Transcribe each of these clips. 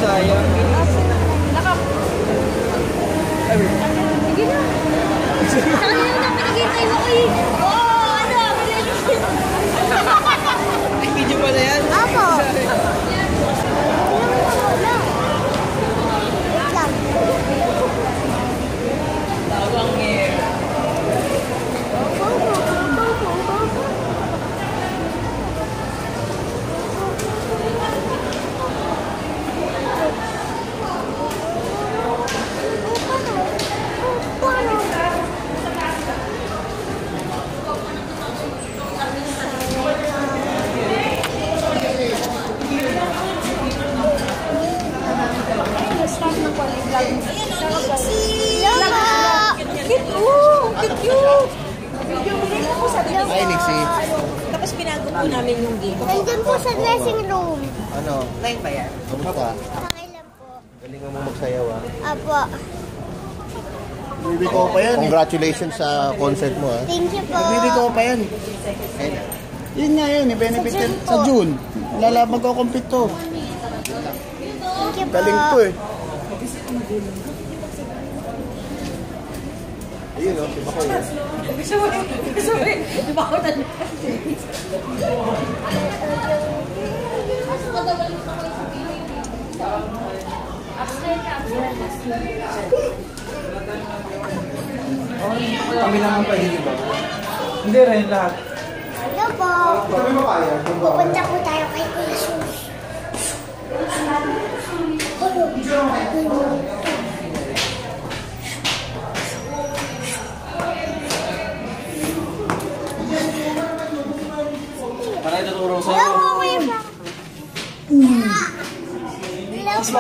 tayo. Sige na. Saan yun ang pinagintay mo ko eh? Oo, ano? Ay, video pa na yan? Apo. Tawang eh. Ay, Nixie. Tapos pinago po namin yung dito. Nandun po sa dressing room. Ano? Live ba yan? Kamusta? Okay lang po. Galing mo magsayaw ah. Apo. Bibiko pa yan. Congratulations sa concert mo ah. Thank you po. Bibiko pa yan. Kailan? Yun nga yun, benefit sa June. Magko-compete to. Thank you po. Galing to eh. Ayun o, si Bakoy. Di ba ako tanong? Kami lang ang pwede, di ba? Hindi rin lahat. Hello po. Sabi mo kaya? Pupunta po tayo kay Kuya Sus. Para ituturo sa Hello iyo. po, Kuya Frank. Hello po.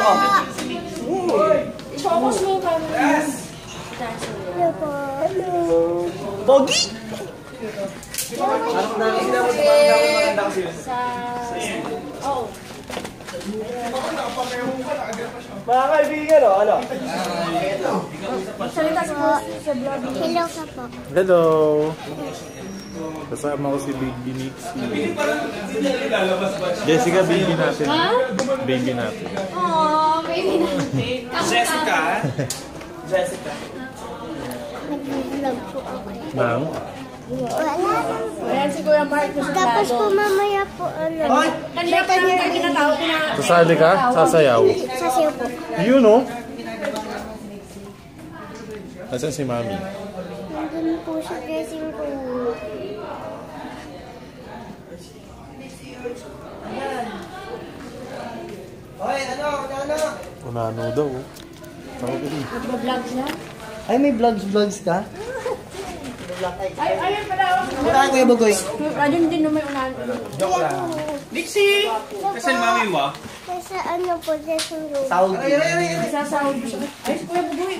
Focus mo ka. Hello po. Hello. Pogi! Anong nakikita mo sa mga maganda kasi yun? Oo. Mga kaibigan o, ano? Salita sa vlog. Hello ka po. Hello! Kasama ko si Baby Nixie. Jessica, baby natin. Baby natin. Aww, baby natin. Jessica? Jessica. Nag-vlog po ako. Nang? Wala. Ayan si Kuya Mark. Tapos po mamaya po ano. Kanina pa namin kayo tinatawag ko na. Sasali ka? Sasayaw? Sasayaw po. Yun o! Asan si Mami? Nandun po sa dressing room. Hoy, ano? Unano daw. Tawag din. Nag-vlog siya. Ay, may vlogs ka? Ay, ayun pala. Wala Kuya Bagoy. Ayun din naman unahan. Joke lang. Nixie! Kasi mami mo ah. Sa ano po, dressing room. Saudi. Sasahod mo siya. Ay, si Kuya Bugoy.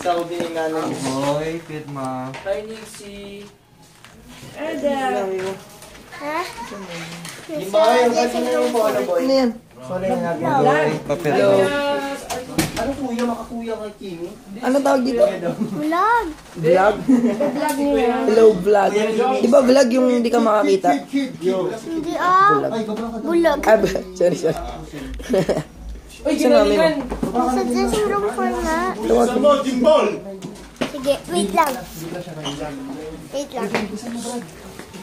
Saudi nga lang. Hoy, cute ma. Hi, Nixie. Ay, there. Ha? Yung ba yung kasi na yung ano boy? Ano yan? Sorry nga Hoy, papel. Ano kuya? Makakuya kay Kimi? Ano tawag dito? Vlog. Vlog? Vlog niya. Hello, vlog. Di ba vlog yung hindi ka makakita? Hindi Bulag. Ah, sorry. Uy, Saan namin mo? Sa dressing room po nga. Sige, wait lang. Wait lang.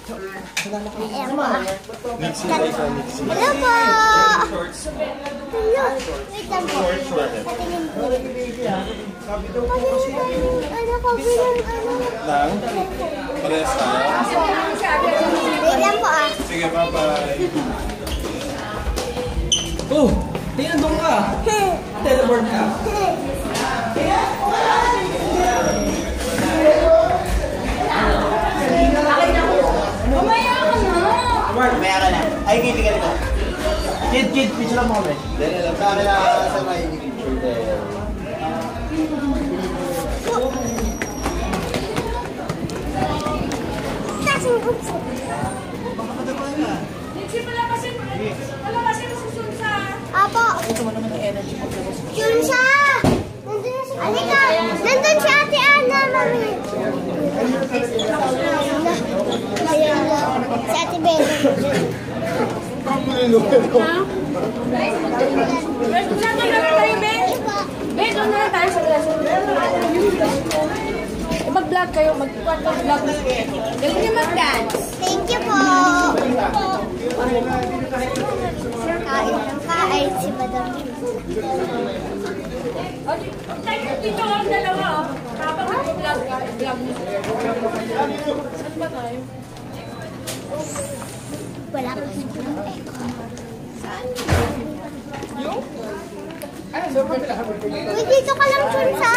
Ayan po ah. Hello po! Hello! Wait lang po. Patingin po. Ano po, bilang ano? Nang? Parehas tayo? Wait lang po ah. Sige, bye-bye. Oh! Tingnan doon ka. Teleport ka. Mamaya ka na. Maya ka na. Ay, kaibigan ko. Kid, picture lang mo kami. Dahil alam ka na sa may picture there. Dressing room po. Wala kasi masusunod sa... Apo! Yun siya! Nandun si... Halika! Nandun si Ate Ana, mami! Ayan na. Si Ate Bella. Saan na tayo, Ben? Ben, doon na tayo sa class. Mag-vlog kayo, mag-vlog. Galing niyo mag-dance. Thank you po. Kain si Madam. Dito ang dalawa, oh. Habang mag-vlog ka, vlog mo. Saan ba tayo? Wala ka dito ng echo. Uy, dito ka lang, Chunsa.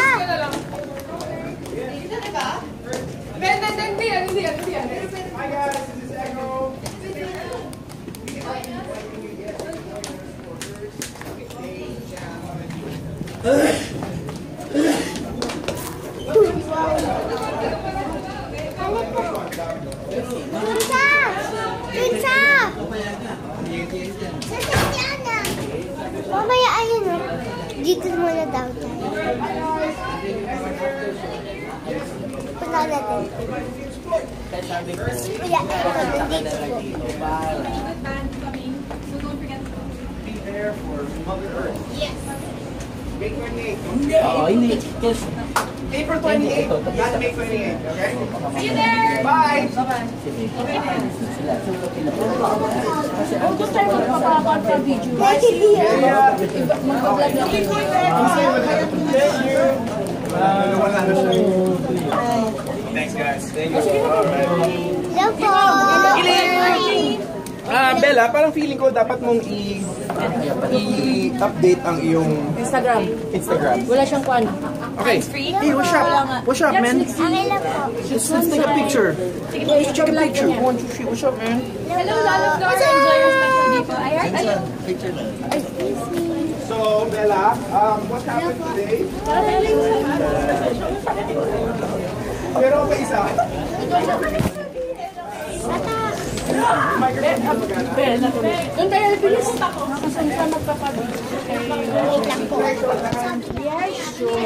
Chunsa! Chunsa! Sasakyan na. Mamaya ayun o. Dito muna daw tayo. Punta natin. Kuya, ito nandito po. Oo, hindi. Yes. April 28. Not May 28, okay? See you there! Bye! Gusto tayo magpapapag-video. Mag-vlog na kayo. Thanks, guys. Thank Hello po. Bella, parang feeling ko dapat mong i-update ang iyong Instagram. Instagram. Wala siyang kwan. Okay. Hey, what's up? What's up, man? Okay lang po. Let's take a picture. Let's take a picture. Come on, what's up, man? Hello, all of our enjoyers na dito. So, Bella, what happened today? Pero pa isa. Doon tayo, bilis. Saan ka magpapag-video? Wait lang po. Yes, sure.